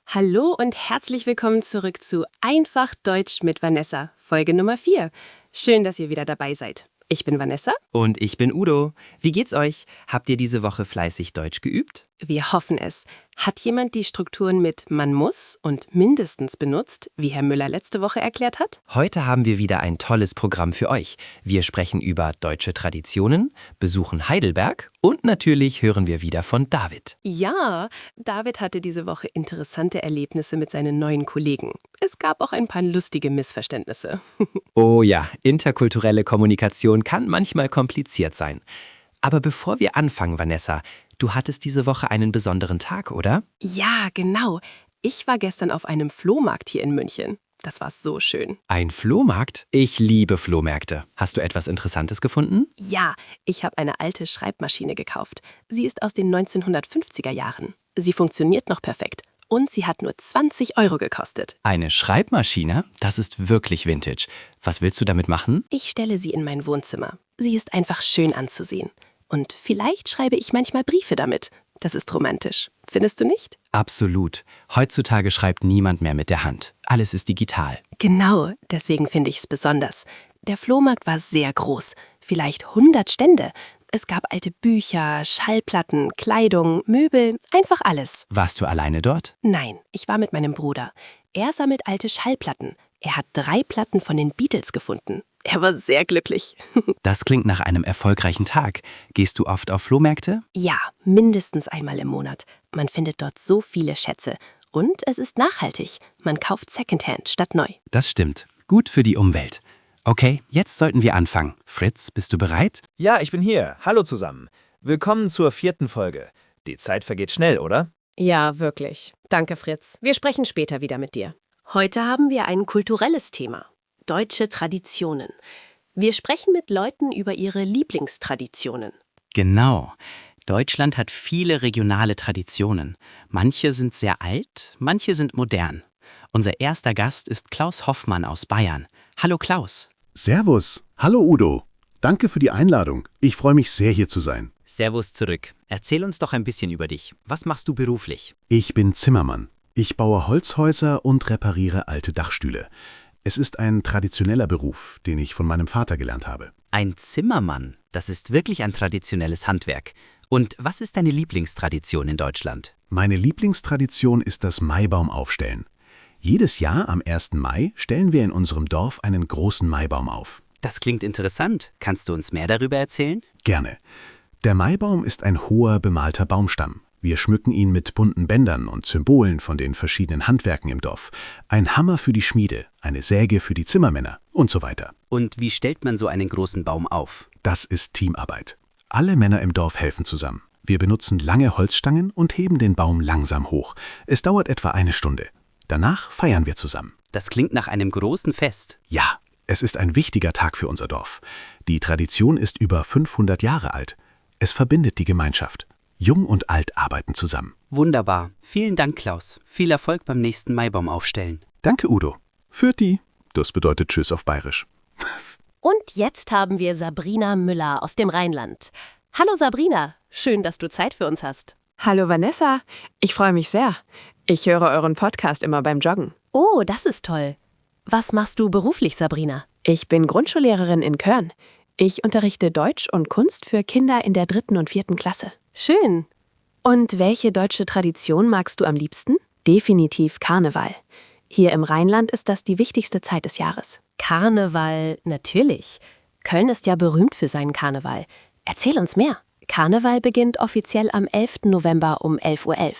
Hallo und herzlich willkommen zurück zu Einfach Deutsch mit Vanessa, Folge Nummer 4. Schön, dass ihr wieder dabei seid. Ich bin Vanessa. Und ich bin Udo. Wie geht's euch? Habt ihr diese Woche fleißig Deutsch geübt? Wir hoffen es. Hat jemand die Strukturen mit man muss und mindestens benutzt, wie Herr Müller letzte Woche erklärt hat? Heute haben wir wieder ein tolles Programm für euch. Wir sprechen über deutsche Traditionen, besuchen Heidelberg und natürlich hören wir wieder von David. Ja, David hatte diese Woche interessante Erlebnisse mit seinen neuen Kollegen. Es gab auch ein paar lustige Missverständnisse. Oh ja, interkulturelle Kommunikation kann manchmal kompliziert sein. Aber bevor wir anfangen, Vanessa, du hattest diese Woche einen besonderen Tag, oder? Ja, genau. Ich war gestern auf einem Flohmarkt hier in München. Das war so schön. Ein Flohmarkt? Ich liebe Flohmärkte. Hast du etwas Interessantes gefunden? Ja, ich habe eine alte Schreibmaschine gekauft. Sie ist aus den 1950er Jahren. Sie funktioniert noch perfekt. Und sie hat nur 20 Euro gekostet. Eine Schreibmaschine? Das ist wirklich Vintage. Was willst du damit machen? Ich stelle sie in mein Wohnzimmer. Sie ist einfach schön anzusehen. Und vielleicht schreibe ich manchmal Briefe damit. Das ist romantisch. Findest du nicht? Absolut. Heutzutage schreibt niemand mehr mit der Hand. Alles ist digital. Genau, deswegen finde ich es besonders. Der Flohmarkt war sehr groß, vielleicht 100 Stände. Es gab alte Bücher, Schallplatten, Kleidung, Möbel, einfach alles. Warst du alleine dort? Nein, ich war mit meinem Bruder. Er sammelt alte Schallplatten. Er hat 3 Platten von den Beatles gefunden. Er war sehr glücklich. Das klingt nach einem erfolgreichen Tag. Gehst du oft auf Flohmärkte? Ja, mindestens einmal im Monat. Man findet dort so viele Schätze. Und es ist nachhaltig. Man kauft Secondhand statt neu. Das stimmt. Gut für die Umwelt. Okay, jetzt sollten wir anfangen. Fritz, bist du bereit? Ja, ich bin hier. Hallo zusammen. Willkommen zur 4. Folge. Die Zeit vergeht schnell, oder? Ja, wirklich. Danke, Fritz. Wir sprechen später wieder mit dir. Heute haben wir ein kulturelles Thema. Deutsche Traditionen. Wir sprechen mit Leuten über ihre Lieblingstraditionen. Genau. Deutschland hat viele regionale Traditionen. Manche sind sehr alt, manche sind modern. Unser erster Gast ist Klaus Hoffmann aus Bayern. Hallo Klaus. Servus. Hallo Udo. Danke für die Einladung. Ich freue mich sehr, hier zu sein. Servus zurück. Erzähl uns doch ein bisschen über dich. Was machst du beruflich? Ich bin Zimmermann. Ich baue Holzhäuser und repariere alte Dachstühle. Es ist ein traditioneller Beruf, den ich von meinem Vater gelernt habe. Ein Zimmermann. Das ist wirklich ein traditionelles Handwerk. Und was ist deine Lieblingstradition in Deutschland? Meine Lieblingstradition ist das Maibaumaufstellen. Jedes Jahr am 1. Mai stellen wir in unserem Dorf einen großen Maibaum auf. Das klingt interessant. Kannst du uns mehr darüber erzählen? Gerne. Der Maibaum ist ein hoher, bemalter Baumstamm. Wir schmücken ihn mit bunten Bändern und Symbolen von den verschiedenen Handwerken im Dorf. Ein Hammer für die Schmiede, eine Säge für die Zimmermänner und so weiter. Und wie stellt man so einen großen Baum auf? Das ist Teamarbeit. Alle Männer im Dorf helfen zusammen. Wir benutzen lange Holzstangen und heben den Baum langsam hoch. Es dauert etwa 1 Stunde. Danach feiern wir zusammen. Das klingt nach einem großen Fest. Ja, es ist ein wichtiger Tag für unser Dorf. Die Tradition ist über 500 Jahre alt. Es verbindet die Gemeinschaft. Jung und alt arbeiten zusammen. Wunderbar. Vielen Dank, Klaus. Viel Erfolg beim nächsten Maibaum aufstellen. Danke, Udo. Fürti. Das bedeutet Tschüss auf Bayerisch. Und jetzt haben wir Sabrina Müller aus dem Rheinland. Hallo Sabrina, schön, dass du Zeit für uns hast. Hallo Vanessa, ich freue mich sehr. Ich höre euren Podcast immer beim Joggen. Oh, das ist toll. Was machst du beruflich, Sabrina? Ich bin Grundschullehrerin in Köln. Ich unterrichte Deutsch und Kunst für Kinder in der 3. und 4. Klasse. Schön. Und welche deutsche Tradition magst du am liebsten? Definitiv Karneval. Hier im Rheinland ist das die wichtigste Zeit des Jahres. Karneval, natürlich. Köln ist ja berühmt für seinen Karneval. Erzähl uns mehr. Karneval beginnt offiziell am 11. November um 11:11 Uhr.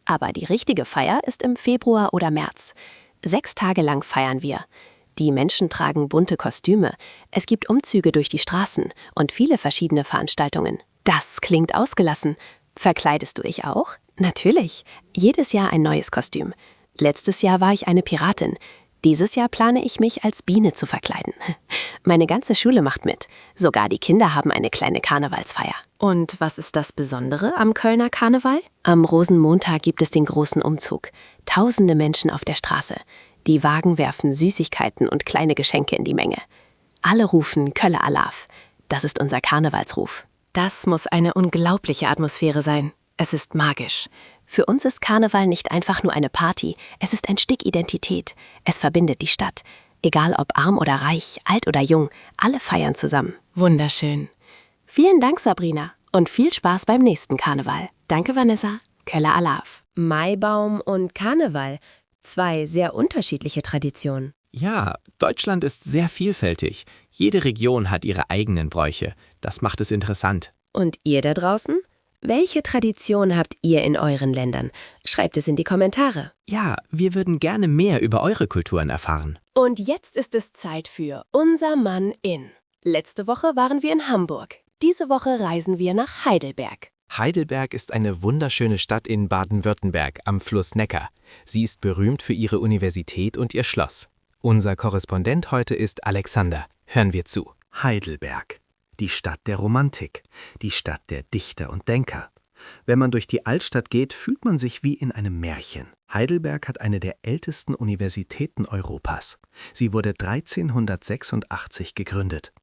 Aber die richtige Feier ist im Februar oder März. 6 Tage lang feiern wir. Die Menschen tragen bunte Kostüme. Es gibt Umzüge durch die Straßen und viele verschiedene Veranstaltungen. Das klingt ausgelassen. Verkleidest du dich auch? Natürlich. Jedes Jahr ein neues Kostüm. Letztes Jahr war ich eine Piratin. Dieses Jahr plane ich mich als Biene zu verkleiden. Meine ganze Schule macht mit. Sogar die Kinder haben eine kleine Karnevalsfeier. Und was ist das Besondere am Kölner Karneval? Am Rosenmontag gibt es den großen Umzug. Tausende Menschen auf der Straße. Die Wagen werfen Süßigkeiten und kleine Geschenke in die Menge. Alle rufen Kölle Alaf. Das ist unser Karnevalsruf. Das muss eine unglaubliche Atmosphäre sein. Es ist magisch. Für uns ist Karneval nicht einfach nur eine Party, es ist ein Stück Identität. Es verbindet die Stadt. Egal ob arm oder reich, alt oder jung, alle feiern zusammen. Wunderschön. Vielen Dank, Sabrina. Und viel Spaß beim nächsten Karneval. Danke, Vanessa. Kölle Alav. Maibaum und Karneval. 2 sehr unterschiedliche Traditionen. Ja, Deutschland ist sehr vielfältig. Jede Region hat ihre eigenen Bräuche. Das macht es interessant. Und ihr da draußen? Welche Tradition habt ihr in euren Ländern? Schreibt es in die Kommentare. Ja, wir würden gerne mehr über eure Kulturen erfahren. Und jetzt ist es Zeit für Unser Mann in. Letzte Woche waren wir in Hamburg. Diese Woche reisen wir nach Heidelberg. Heidelberg ist eine wunderschöne Stadt in Baden-Württemberg am Fluss Neckar. Sie ist berühmt für ihre Universität und ihr Schloss. Unser Korrespondent heute ist Alexander. Hören wir zu. Heidelberg, die Stadt der Romantik, die Stadt der Dichter und Denker. Wenn man durch die Altstadt geht, fühlt man sich wie in einem Märchen. Heidelberg hat eine der ältesten Universitäten Europas. Sie wurde 1386 gegründet.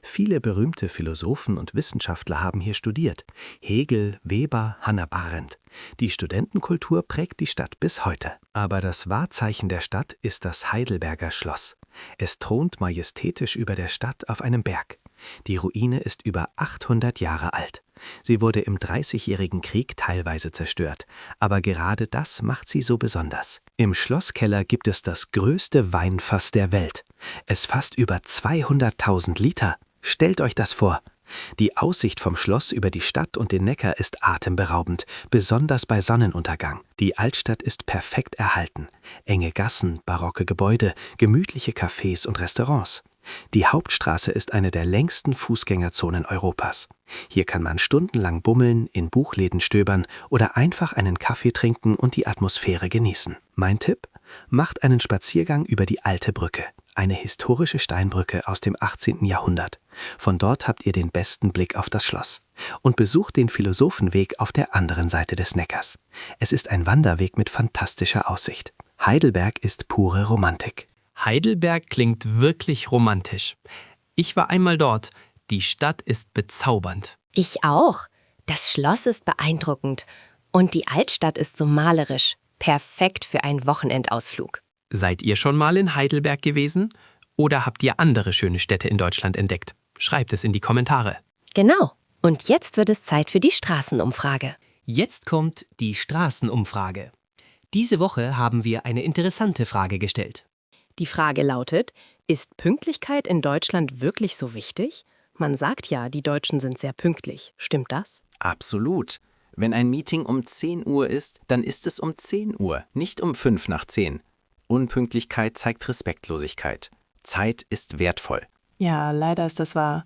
Viele berühmte Philosophen und Wissenschaftler haben hier studiert. Hegel, Weber, Hannah Arendt. Die Studentenkultur prägt die Stadt bis heute. Aber das Wahrzeichen der Stadt ist das Heidelberger Schloss. Es thront majestätisch über der Stadt auf einem Berg. Die Ruine ist über 800 Jahre alt. Sie wurde im Dreißigjährigen Krieg teilweise zerstört, aber gerade das macht sie so besonders. Im Schlosskeller gibt es das größte Weinfass der Welt. Es fasst über 200.000 Liter. Stellt euch das vor. Die Aussicht vom Schloss über die Stadt und den Neckar ist atemberaubend, besonders bei Sonnenuntergang. Die Altstadt ist perfekt erhalten. Enge Gassen, barocke Gebäude, gemütliche Cafés und Restaurants. Die Hauptstraße ist eine der längsten Fußgängerzonen Europas. Hier kann man stundenlang bummeln, in Buchläden stöbern oder einfach einen Kaffee trinken und die Atmosphäre genießen. Mein Tipp? Macht einen Spaziergang über die Alte Brücke, eine historische Steinbrücke aus dem 18. Jahrhundert. Von dort habt ihr den besten Blick auf das Schloss. Und besucht den Philosophenweg auf der anderen Seite des Neckars. Es ist ein Wanderweg mit fantastischer Aussicht. Heidelberg ist pure Romantik. Heidelberg klingt wirklich romantisch. Ich war einmal dort. Die Stadt ist bezaubernd. Ich auch. Das Schloss ist beeindruckend. Und die Altstadt ist so malerisch. Perfekt für einen Wochenendausflug. Seid ihr schon mal in Heidelberg gewesen? Oder habt ihr andere schöne Städte in Deutschland entdeckt? Schreibt es in die Kommentare. Genau. Und jetzt wird es Zeit für die Straßenumfrage. Jetzt kommt die Straßenumfrage. Diese Woche haben wir eine interessante Frage gestellt. Die Frage lautet, ist Pünktlichkeit in Deutschland wirklich so wichtig? Man sagt ja, die Deutschen sind sehr pünktlich. Stimmt das? Absolut. Wenn ein Meeting um 10 Uhr ist, dann ist es um 10 Uhr, nicht um 5 nach 10. Unpünktlichkeit zeigt Respektlosigkeit. Zeit ist wertvoll. Ja, leider ist das wahr.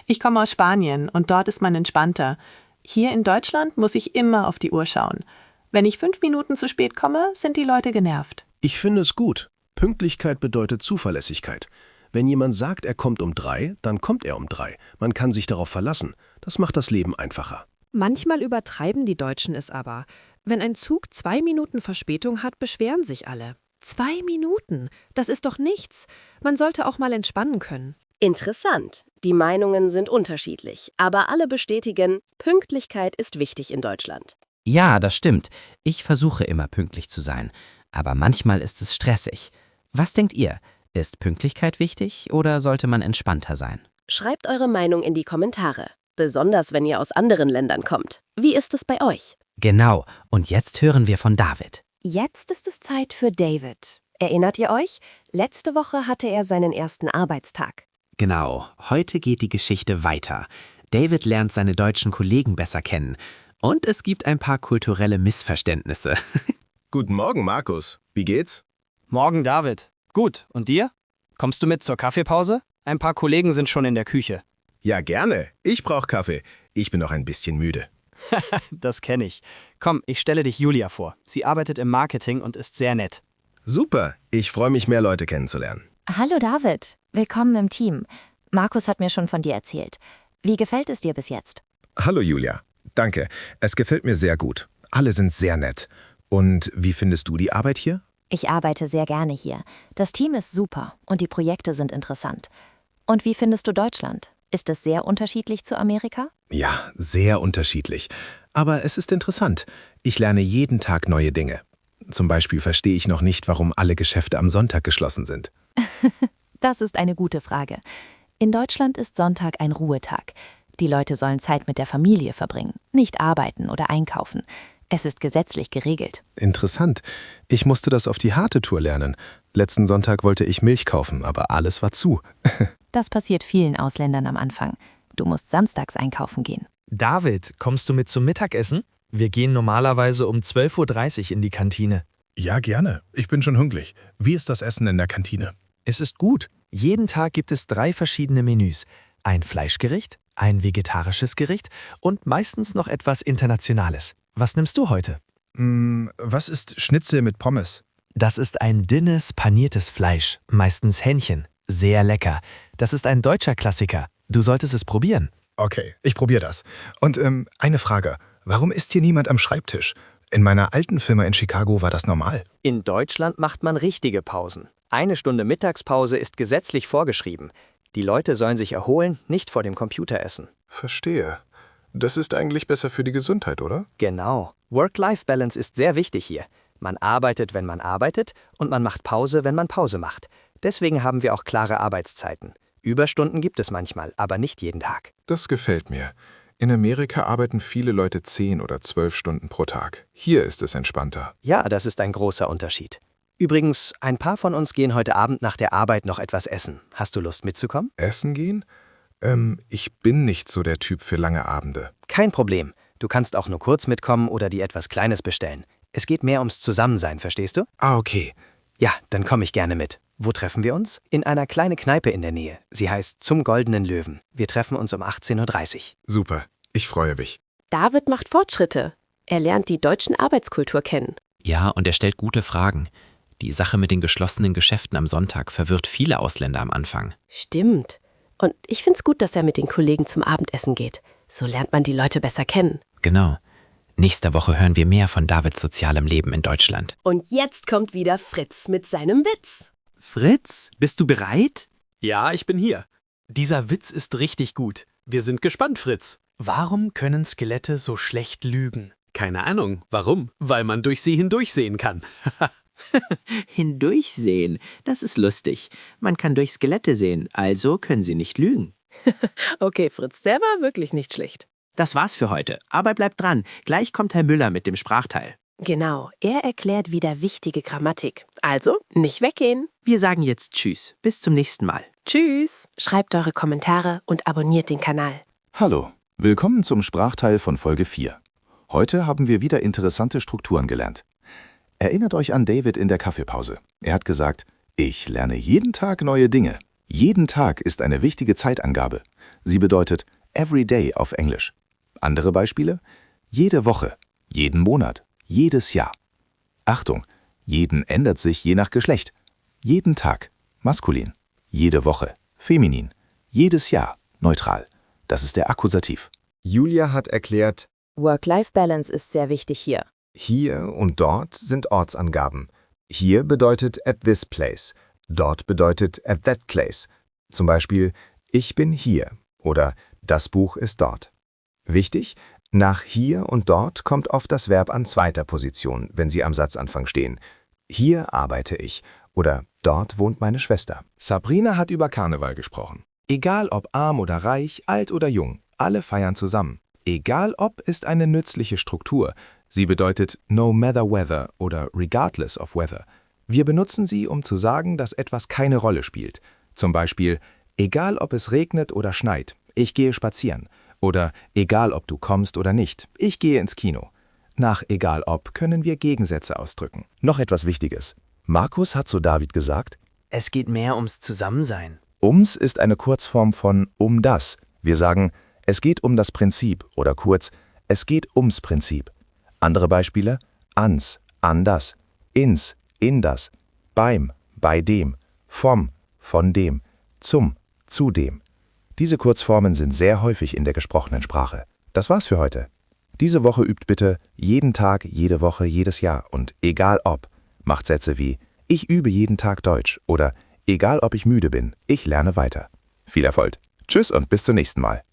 Ich komme aus Spanien und dort ist man entspannter. Hier in Deutschland muss ich immer auf die Uhr schauen. Wenn ich 5 Minuten zu spät komme, sind die Leute genervt. Ich finde es gut. Pünktlichkeit bedeutet Zuverlässigkeit. Wenn jemand sagt, er kommt um 3, dann kommt er um 3. Man kann sich darauf verlassen. Das macht das Leben einfacher. Manchmal übertreiben die Deutschen es aber. Wenn ein Zug 2 Minuten Verspätung hat, beschweren sich alle. 2 Minuten? Das ist doch nichts. Man sollte auch mal entspannen können. Interessant. Die Meinungen sind unterschiedlich, aber alle bestätigen, Pünktlichkeit ist wichtig in Deutschland. Ja, das stimmt. Ich versuche immer pünktlich zu sein. Aber manchmal ist es stressig. Was denkt ihr? Ist Pünktlichkeit wichtig oder sollte man entspannter sein? Schreibt eure Meinung in die Kommentare. Besonders, wenn ihr aus anderen Ländern kommt. Wie ist es bei euch? Genau. Und jetzt hören wir von David. Jetzt ist es Zeit für David. Erinnert ihr euch? Letzte Woche hatte er seinen ersten Arbeitstag. Genau. Heute geht die Geschichte weiter. David lernt seine deutschen Kollegen besser kennen. Und es gibt ein paar kulturelle Missverständnisse. Guten Morgen, Markus. Wie geht's? Morgen, David. Gut. Und dir? Kommst du mit zur Kaffeepause? Ein paar Kollegen sind schon in der Küche. Ja, gerne. Ich brauche Kaffee. Ich bin noch ein bisschen müde. Das kenne ich. Komm, ich stelle dich Julia vor. Sie arbeitet im Marketing und ist sehr nett. Super. Ich freue mich, mehr Leute kennenzulernen. Hallo David. Willkommen im Team. Markus hat mir schon von dir erzählt. Wie gefällt es dir bis jetzt? Hallo Julia. Danke. Es gefällt mir sehr gut. Alle sind sehr nett. Und wie findest du die Arbeit hier? Ich arbeite sehr gerne hier. Das Team ist super und die Projekte sind interessant. Und wie findest du Deutschland? Ist es sehr unterschiedlich zu Amerika? Ja, sehr unterschiedlich. Aber es ist interessant. Ich lerne jeden Tag neue Dinge. Zum Beispiel verstehe ich noch nicht, warum alle Geschäfte am Sonntag geschlossen sind. Das ist eine gute Frage. In Deutschland ist Sonntag ein Ruhetag. Die Leute sollen Zeit mit der Familie verbringen, nicht arbeiten oder einkaufen. Es ist gesetzlich geregelt. Interessant. Ich musste das auf die harte Tour lernen. Letzten Sonntag wollte ich Milch kaufen, aber alles war zu. Das passiert vielen Ausländern am Anfang. Du musst samstags einkaufen gehen. David, kommst du mit zum Mittagessen? Wir gehen normalerweise um 12:30 Uhr in die Kantine. Ja, gerne. Ich bin schon hungrig. Wie ist das Essen in der Kantine? Es ist gut. Jeden Tag gibt es 3 verschiedene Menüs. Ein Fleischgericht, ein vegetarisches Gericht und meistens noch etwas Internationales. Was nimmst du heute? Was ist Schnitzel mit Pommes? Das ist ein dünnes, paniertes Fleisch, meistens Hähnchen. Sehr lecker. Das ist ein deutscher Klassiker. Du solltest es probieren. Okay, ich probiere das. Und eine Frage. Warum ist hier niemand am Schreibtisch? In meiner alten Firma in Chicago war das normal. In Deutschland macht man richtige Pausen. 1 Stunde Mittagspause ist gesetzlich vorgeschrieben. Die Leute sollen sich erholen, nicht vor dem Computer essen. Verstehe. Das ist eigentlich besser für die Gesundheit, oder? Genau. Work-Life-Balance ist sehr wichtig hier. Man arbeitet, wenn man arbeitet, und man macht Pause, wenn man Pause macht. Deswegen haben wir auch klare Arbeitszeiten. Überstunden gibt es manchmal, aber nicht jeden Tag. Das gefällt mir. In Amerika arbeiten viele Leute 10 oder 12 Stunden pro Tag. Hier ist es entspannter. Ja, das ist ein großer Unterschied. Übrigens, ein paar von uns gehen heute Abend nach der Arbeit noch etwas essen. Hast du Lust mitzukommen? Essen gehen? Ich bin nicht so der Typ für lange Abende. Kein Problem. Du kannst auch nur kurz mitkommen oder dir etwas Kleines bestellen. Es geht mehr ums Zusammensein, verstehst du? Ah, okay. Ja, dann komme ich gerne mit. Wo treffen wir uns? In einer kleinen Kneipe in der Nähe. Sie heißt Zum Goldenen Löwen. Wir treffen uns um 18:30 Uhr. Super, ich freue mich. David macht Fortschritte. Er lernt die deutschen Arbeitskultur kennen. Ja, und er stellt gute Fragen. Die Sache mit den geschlossenen Geschäften am Sonntag verwirrt viele Ausländer am Anfang. Stimmt. Und ich find's gut, dass er mit den Kollegen zum Abendessen geht. So lernt man die Leute besser kennen. Genau. Nächste Woche hören wir mehr von Davids sozialem Leben in Deutschland. Und jetzt kommt wieder Fritz mit seinem Witz. Fritz, bist du bereit? Ja, ich bin hier. Dieser Witz ist richtig gut. Wir sind gespannt, Fritz. Warum können Skelette so schlecht lügen? Keine Ahnung. Warum? Weil man durch sie hindurchsehen kann. Hindurchsehen? Das ist lustig. Man kann durch Skelette sehen, also können sie nicht lügen. Okay, Fritz, der war wirklich nicht schlecht. Das war's für heute, aber bleibt dran. Gleich kommt Herr Müller mit dem Sprachteil. Genau, er erklärt wieder wichtige Grammatik. Also, nicht weggehen. Wir sagen jetzt Tschüss. Bis zum nächsten Mal. Tschüss. Schreibt eure Kommentare und abonniert den Kanal. Hallo, willkommen zum Sprachteil von Folge 4. Heute haben wir wieder interessante Strukturen gelernt. Erinnert euch an David in der Kaffeepause. Er hat gesagt, ich lerne jeden Tag neue Dinge. Jeden Tag ist eine wichtige Zeitangabe. Sie bedeutet every day auf Englisch. Andere Beispiele? Jede Woche, jeden Monat, jedes Jahr. Achtung, jeden ändert sich je nach Geschlecht. Jeden Tag, maskulin. Jede Woche, feminin. Jedes Jahr, neutral. Das ist der Akkusativ. Julia hat erklärt, Work-Life-Balance ist sehr wichtig hier. Hier und dort sind Ortsangaben. Hier bedeutet at this place. Dort bedeutet at that place. Zum Beispiel, ich bin hier oder das Buch ist dort. Wichtig, nach hier und dort kommt oft das Verb an zweiter Position, wenn sie am Satzanfang stehen. Hier arbeite ich oder dort wohnt meine Schwester. Sabrina hat über Karneval gesprochen. Egal ob arm oder reich, alt oder jung, alle feiern zusammen. Egal ob ist eine nützliche Struktur. Sie bedeutet no matter whether oder regardless of weather. Wir benutzen sie, um zu sagen, dass etwas keine Rolle spielt. Zum Beispiel, egal ob es regnet oder schneit, ich gehe spazieren. Oder egal ob du kommst oder nicht, ich gehe ins Kino. Nach egal ob können wir Gegensätze ausdrücken. Noch etwas Wichtiges. Markus hat zu David gesagt, es geht mehr ums Zusammensein. Ums ist eine Kurzform von um das. Wir sagen, es geht um das Prinzip oder kurz, es geht ums Prinzip. Andere Beispiele, ans, an das, ins, in das, beim, bei dem, vom, von dem, zum, zu dem. Diese Kurzformen sind sehr häufig in der gesprochenen Sprache. Das war's für heute. Diese Woche übt bitte jeden Tag, jede Woche, jedes Jahr und egal ob. Macht Sätze wie ich übe jeden Tag Deutsch oder egal ob ich müde bin, ich lerne weiter. Viel Erfolg. Tschüss und bis zum nächsten Mal.